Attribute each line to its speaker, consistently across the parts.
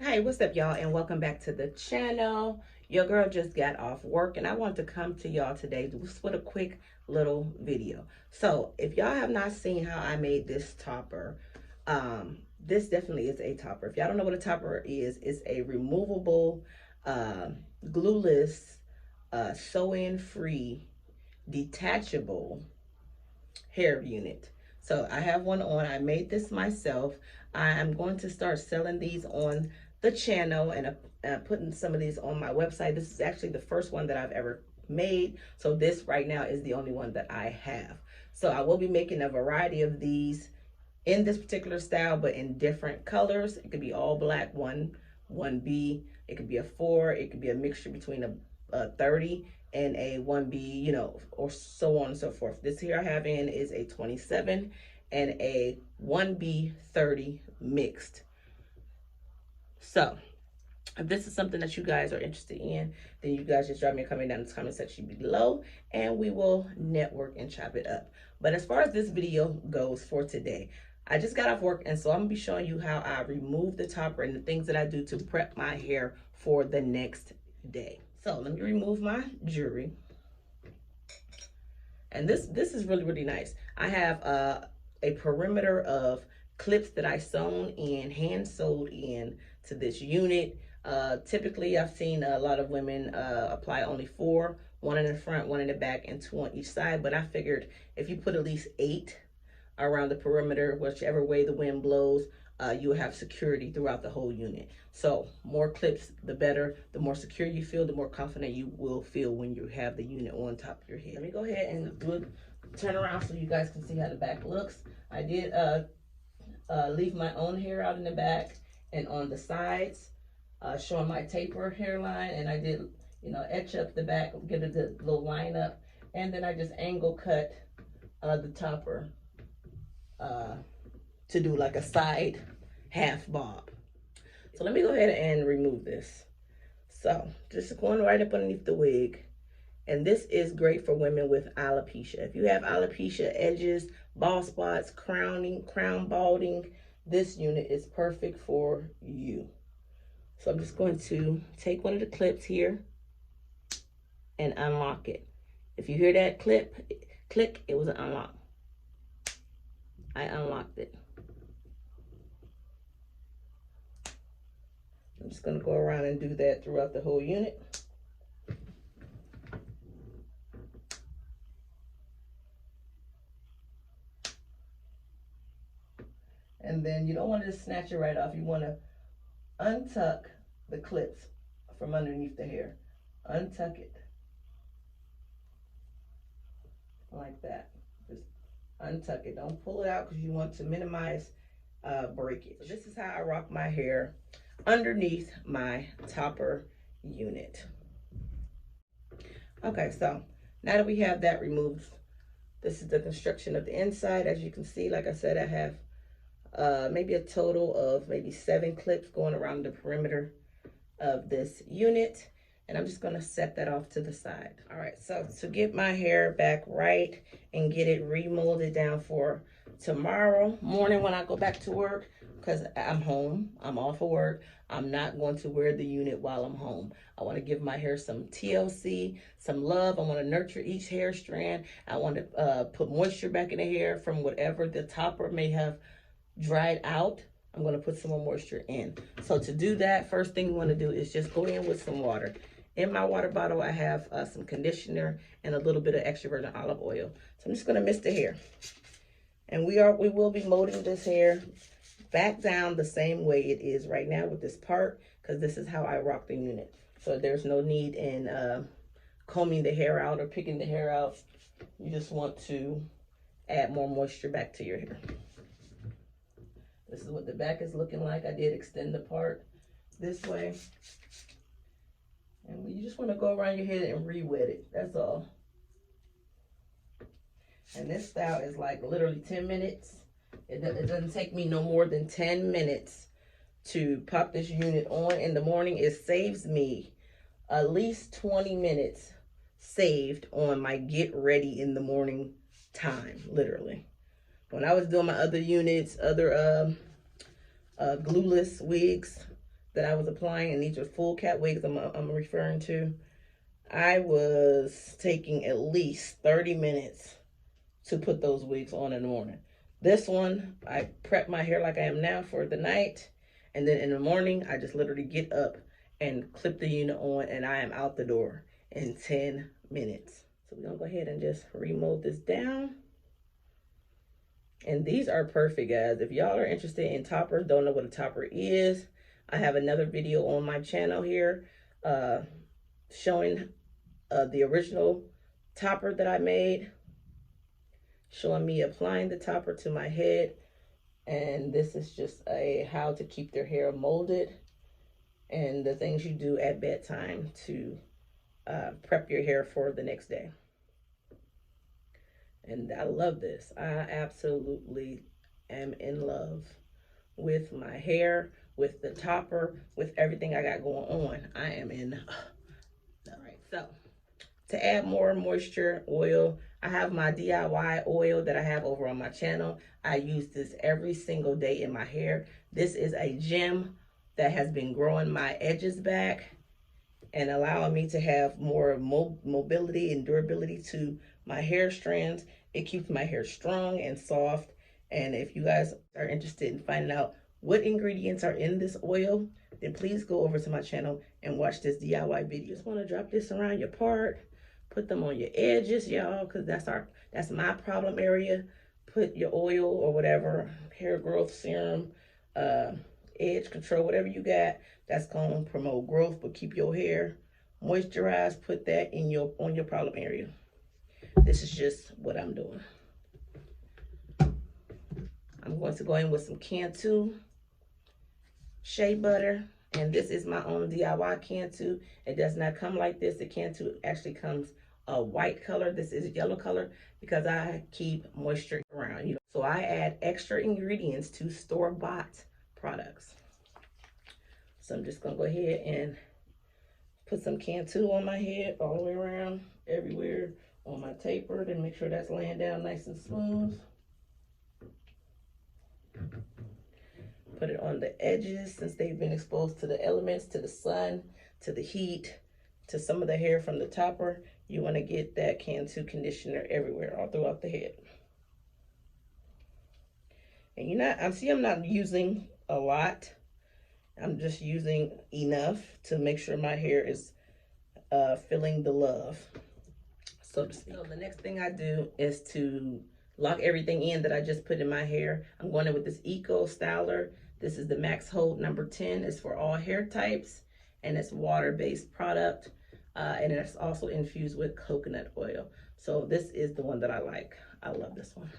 Speaker 1: Hey, what's up, y'all, and welcome back to the channel. Your girl just got off work, and I want to come to y'all today just with a quick little video. So, if y'all have not seen how I made this topper, this definitely is a topper. If y'all don't know what a topper is, it's a removable, glueless, sew-in free, detachable hair unit. So I have one on. I made this myself. I am going to start selling these on the channel and putting some of these on my website. This is actually the first one that I've ever made. So this right now is the only one that I have. So I will be making a variety of these in this particular style, but in different colors. It could be all black, 1B. It could be a 4. It could be a mixture between a 30 and a 1B, you know, or so on and so forth. This here I have in is a 27 and a 1B 30 mixed. So if this is something that you guys are interested in, then you guys just drop me a comment down in the comment section below and we will network and chop it up. But as far as this video goes for today, I just got off work, and so I'm gonna be showing you how I remove the topper and the things that I do to prep my hair for the next day. So let me remove my jewelry. And this is really nice. I have a perimeter of clips that I sewn in, hand sewed in to this unit. Typically I've seen a lot of women apply only 4, 1 in the front, 1 in the back, and 2 on each side. But I figured if you put at least 8 around the perimeter, whichever way the wind blows, you will have security throughout the whole unit. So more clips, the better. The more secure you feel, the more confident you will feel when you have the unit on top of your head. Let me go ahead and turn around so you guys can see how the back looks. I did leave my own hair out in the back and on the sides, showing my taper hairline, and I did, you know, etch up the back, get a good little line up, and then I just angle cut the topper to do like a side half bob. So let me go ahead and remove this. So just going right up underneath the wig. And this is great for women with alopecia. If you have alopecia, edges, bald spots, crown balding, this unit is perfect for you. So I'm just going to take one of the clips here and unlock it. If you hear that click, it was an unlock. I unlocked it. I'm just going to go around and do that throughout the whole unit. And then you don't want to just snatch it right off. You want to untuck the clips from underneath the hair. Untuck it. Like that. Just untuck it. Don't pull it out because you want to minimize breakage. So this is how I rock my hair underneath my topper unit. Okay, so now that we have that removed, this is the construction of the inside. As you can see, like I said, I have maybe a total of maybe 7 clips going around the perimeter of this unit. And I'm just going to set that off to the side. All right, so to get my hair back right and get it remolded down for tomorrow morning when I go back to work, because I'm home, I'm off of work, I'm not going to wear the unit while I'm home. I want to give my hair some TLC, some love. I want to nurture each hair strand. I want to put moisture back in the hair from whatever the topper may have dried out. I'm going to put some more moisture in. So to do that, first thing you want to do is just go in with some water. In my water bottle, I have some conditioner and a little bit of extra virgin olive oil. So I'm just going to mist the hair. And we will be molding this hair back down the same way it is right now with this part, because this is how I rock the unit. So there's no need in combing the hair out or picking the hair out. You just want to add more moisture back to your hair. This is what the back is looking like. I did extend the part this way. And you just want to go around your head and re-wet it. That's all. And this style is like literally 10 minutes. It doesn't take me no more than 10 minutes to pop this unit on in the morning. It saves me at least 20 minutes saved on my get ready in the morning time, literally. When I was doing my other units, other glueless wigs, that I was applying, and these are full cap wigs I'm referring to, I was taking at least 30 minutes to put those wigs on in the morning. This one, I prep my hair like I am now for the night, and then in the morning, I just literally get up and clip the unit on, and I am out the door in 10 minutes. So we're gonna go ahead and just remove this down. And these are perfect, guys. If y'all are interested in toppers, don't know what a topper is, I have another video on my channel here showing the original topper that I made, showing me applying the topper to my head. And this is just a how to keep their hair molded and the things you do at bedtime to prep your hair for the next day. And I love this. I absolutely am in love with my hair, with the topper, with everything I got going on. I am in. All right, so to add more moisture oil, I have my DIY oil that I have over on my channel. I use this every single day in my hair. This is a gem that has been growing my edges back and allowing me to have more mobility and durability to my hair strands. It keeps my hair strong and soft. And if you guys are interested in finding out what ingredients are in this oil, then please go over to my channel and watch this DIY video. Just want to drop this around your part, put them on your edges, y'all, because that's my problem area. Put your oil or whatever, hair growth serum, edge control, whatever you got, that's going to promote growth but keep your hair moisturized. Put that in on your problem area. This is just what I'm doing. I'm going to go in with some Cantu shea butter, and this is my own DIY Cantu. It does not come like this. The Cantu actually comes a white color. This is a yellow color because I keep moisture around, you know. So I add extra ingredients to store-bought products. So I'm just gonna go ahead and put some Cantu on my head, all the way around, everywhere, on my taper, to make sure that's laying down nice and smooth. Put it on the edges since they've been exposed to the elements, to the sun, to the heat, to some of the hair from the topper. You want to get that Cantu conditioner everywhere, all throughout the head. And I'm not using a lot. I'm just using enough to make sure my hair is feeling the love, so to speak. So the next thing I do is to lock everything in that I just put in my hair. I'm going in with this Eco Styler. This is the Max Hold number 10. It's for all hair types, and it's water-based product, and it's also infused with coconut oil. So this is the one that I like. I love this one.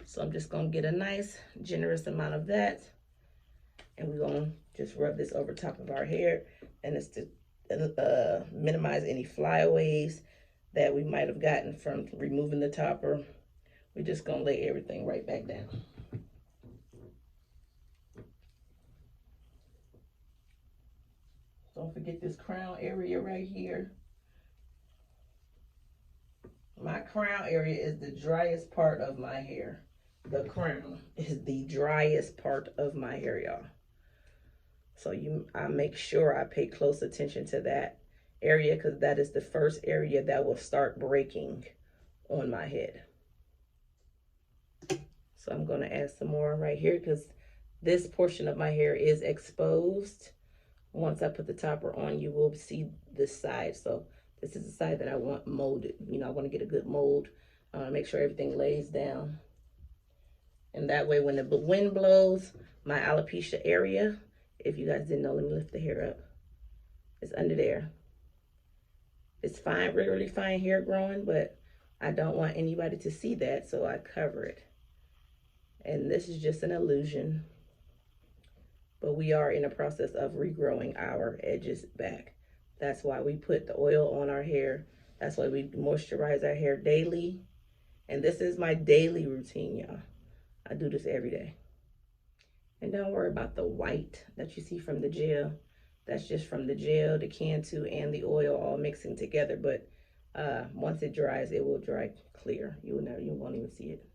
Speaker 1: So I'm just gonna get a nice generous amount of that, and we're gonna just rub this over top of our hair, and it's to minimize any flyaways that we might have gotten from removing the topper. We're just gonna lay everything right back down. Don't forget this crown area right here. My crown area is the driest part of my hair. The crown is the driest part of my hair, y'all. So I make sure I pay close attention to that area, because that is the first area that will start breaking on my head. So I'm going to add some more right here, because this portion of my hair is exposed. Once I put the topper on, you will see this side. So this is the side that I want molded. You know, I want to get a good mold. Make sure everything lays down. And that way, when the wind blows, my alopecia area, if you guys didn't know, let me lift the hair up. It's under there. It's fine, really fine hair growing, but I don't want anybody to see that, so I cover it. And this is just an illusion, but we are in a process of regrowing our edges back. That's why we put the oil on our hair. That's why we moisturize our hair daily. And this is my daily routine, y'all. I do this every day. And don't worry about the white that you see from the gel. That's just from the gel, the Cantu, and the oil all mixing together. But once it dries, it will dry clear. You won't even see it.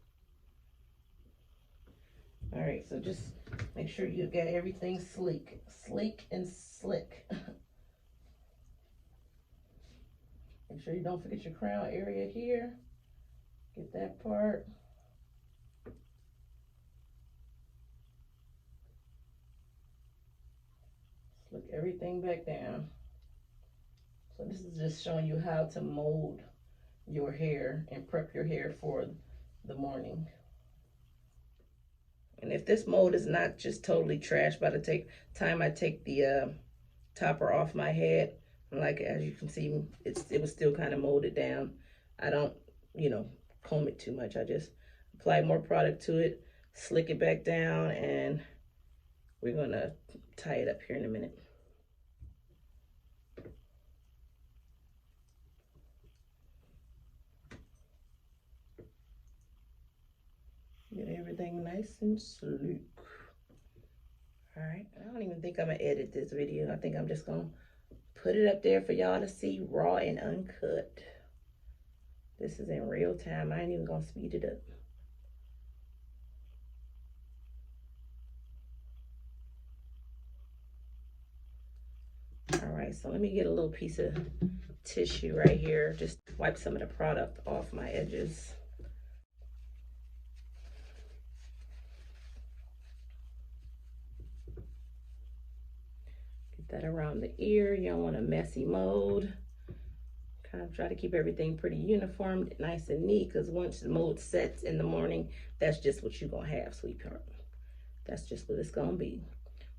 Speaker 1: All right, so just make sure you got everything sleek and slick. Make sure you don't forget your crown area here. Get that part. Slick everything back down. So this is just showing you how to mold your hair and prep your hair for the morning. And if this mold is not just totally trash by the time I take the topper off my head, like as you can see, it was still kind of molded down. I don't, you know, comb it too much. I just apply more product to it, slick it back down, and we're gonna tie it up here in a minute. Get everything nice and sleek. All right, I don't even think I'm gonna edit this video. I think I'm just gonna put it up there for y'all to see raw and uncut. This is in real time. I ain't even gonna speed it up. All right, so let me get a little piece of tissue right here. Just wipe some of the product off my edges. Get that around the ear. You don't want a messy mold. Kind of try to keep everything pretty uniform, nice and neat, because once the mold sets in the morning, that's just what you're gonna have, sweetheart. That's just what it's gonna be.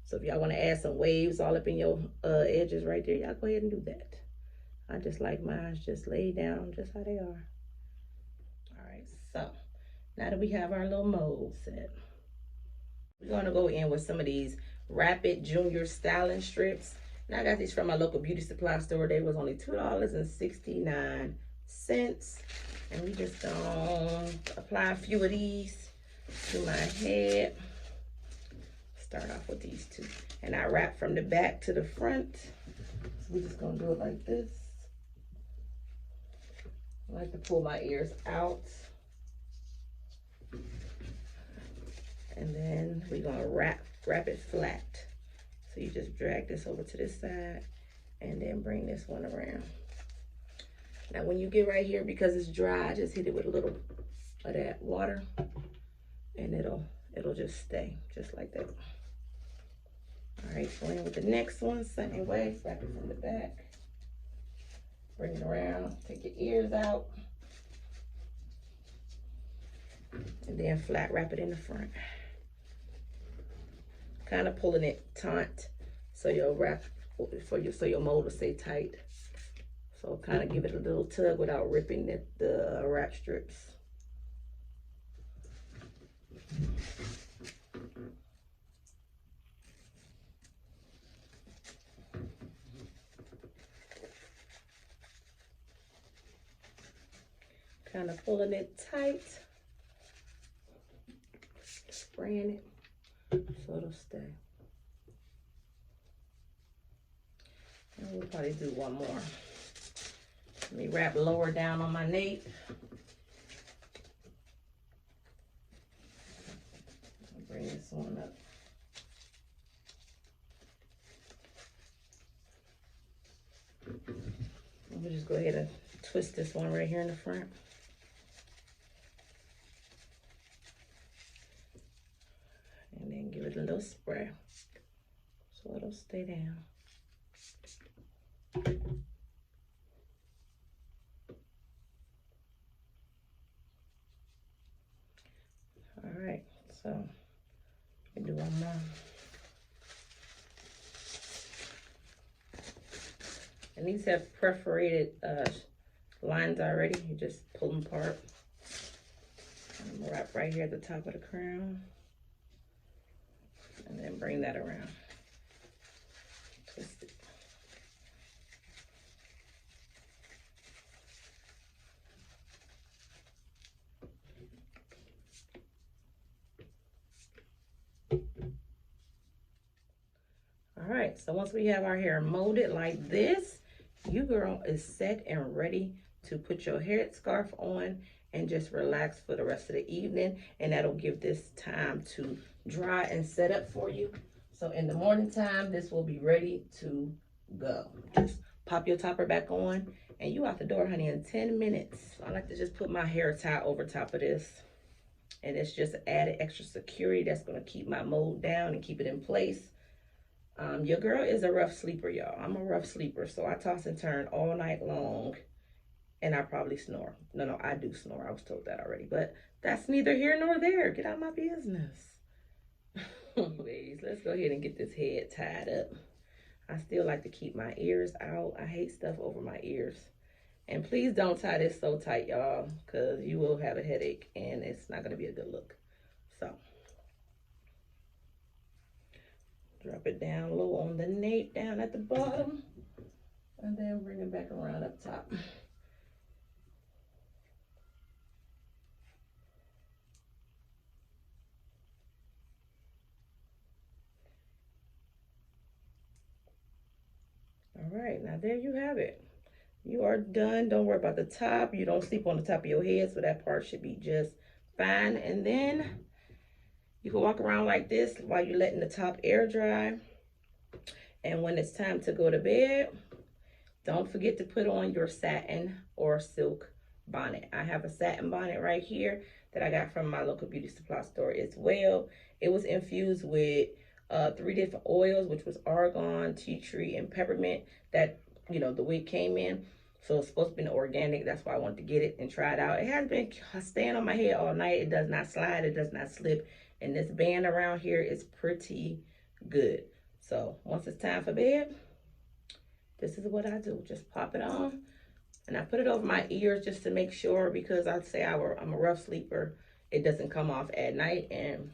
Speaker 1: So if y'all want to add some waves all up in your edges right there, y'all go ahead and do that. I just like mine just laid down just how they are. All right, so now that we have our little mold set, we're gonna go in with some of these Rapid Junior Styling Strips. And I got these from my local beauty supply store. They was only $2.69. And we just gonna apply a few of these to my head. Start off with these two. And I wrap from the back to the front. So we're just gonna do it like this. I like to pull my ears out. And then we're gonna wrap it flat. So you just drag this over to this side and then bring this one around. Now when you get right here, because it's dry, just hit it with a little of that water and it'll just stay just like that. All right, so in with the next one, same way, wrap it from the back. Bring it around, take your ears out. And then flat wrap it in the front. Kind of pulling it taut so your mold will stay tight. So kind of give it a little tug without ripping the wrap strips. Kind of pulling it tight, spraying it so it'll stay. And we'll probably do one more. Let me wrap lower down on my nape. I'll bring this one up. We'll just go ahead and twist this one right here in the front. And then give it a little spray so it'll stay down. All right, so we do one more. And these have perforated lines already. You just pull them apart. And wrap right here at the top of the crown. And then bring that around. Twist it. All right, so once we have our hair molded like this, you girl is set and ready to put your head scarf on and just relax for the rest of the evening. And that'll give this time to dry and set up for you. So in the morning time, this will be ready to go. Just pop your topper back on and you out the door, honey, in 10 minutes. I like to just put my hair tie over top of this. And it's just added extra security that's going to keep my mold down and keep it in place. Your girl is a rough sleeper, y'all. I'm a rough sleeper, so I toss and turn all night long. And I probably snore. No, I do snore. I was told that already. But that's neither here nor there. Get out of my business. Anyways, let's go ahead and get this head tied up. I still like to keep my ears out. I hate stuff over my ears. And please don't tie this so tight, y'all, because you will have a headache and it's not going to be a good look. So, drop it down low on the nape down at the bottom. And then bring it back around up top. All right, now there you have it. You are done. Don't worry about the top. You don't sleep on the top of your head, so that part should be just fine. And then you can walk around like this while you're letting the top air dry. And when it's time to go to bed, don't forget to put on your satin or silk bonnet. I have a satin bonnet right here that I got from my local beauty supply store as well. It was infused with 3 different oils, which was argan, tea tree, and peppermint. That, you know, the wig came in. So it's supposed to be organic. That's why I wanted to get it and try it out. It has been staying on my head all night. It does not slide. It does not slip. And this band around here is pretty good. So once it's time for bed, this is what I do. Just pop it on. And I put it over my ears just to make sure, because I'd say I'm a rough sleeper. It doesn't come off at night. And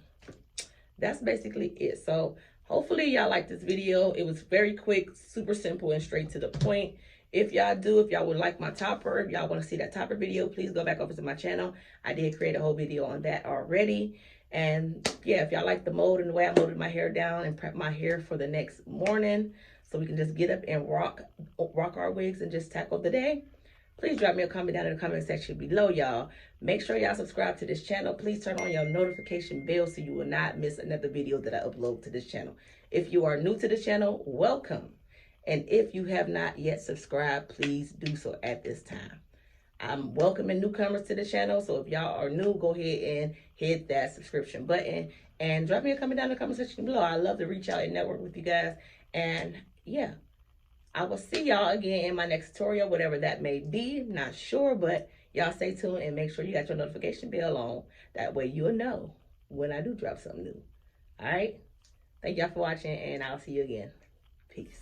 Speaker 1: that's basically it. So hopefully y'all like this video. It was very quick, super simple, and straight to the point. If y'all would like my topper, if y'all want to see that topper video, please go back over to my channel. I did create a whole video on that already. And yeah, if y'all like the mold and the way I molded my hair down and prep my hair for the next morning, so we can just get up and rock our wigs and just tackle the day, please drop me a comment down in the comment section below, y'all. Make sure y'all subscribe to this channel. Please turn on your notification bell so you will not miss another video that I upload to this channel. If you are new to the channel, welcome. And if you have not yet subscribed, please do so at this time. I'm welcoming newcomers to the channel, so if y'all are new, go ahead and hit that subscription button and drop me a comment down in the comment section below. I love to reach out and network with you guys. And yeah, I will see y'all again in my next tutorial, whatever that may be. Not sure, but y'all stay tuned and make sure you got your notification bell on. That way you'll know when I do drop something new. All right? Thank y'all for watching, and I'll see you again. Peace.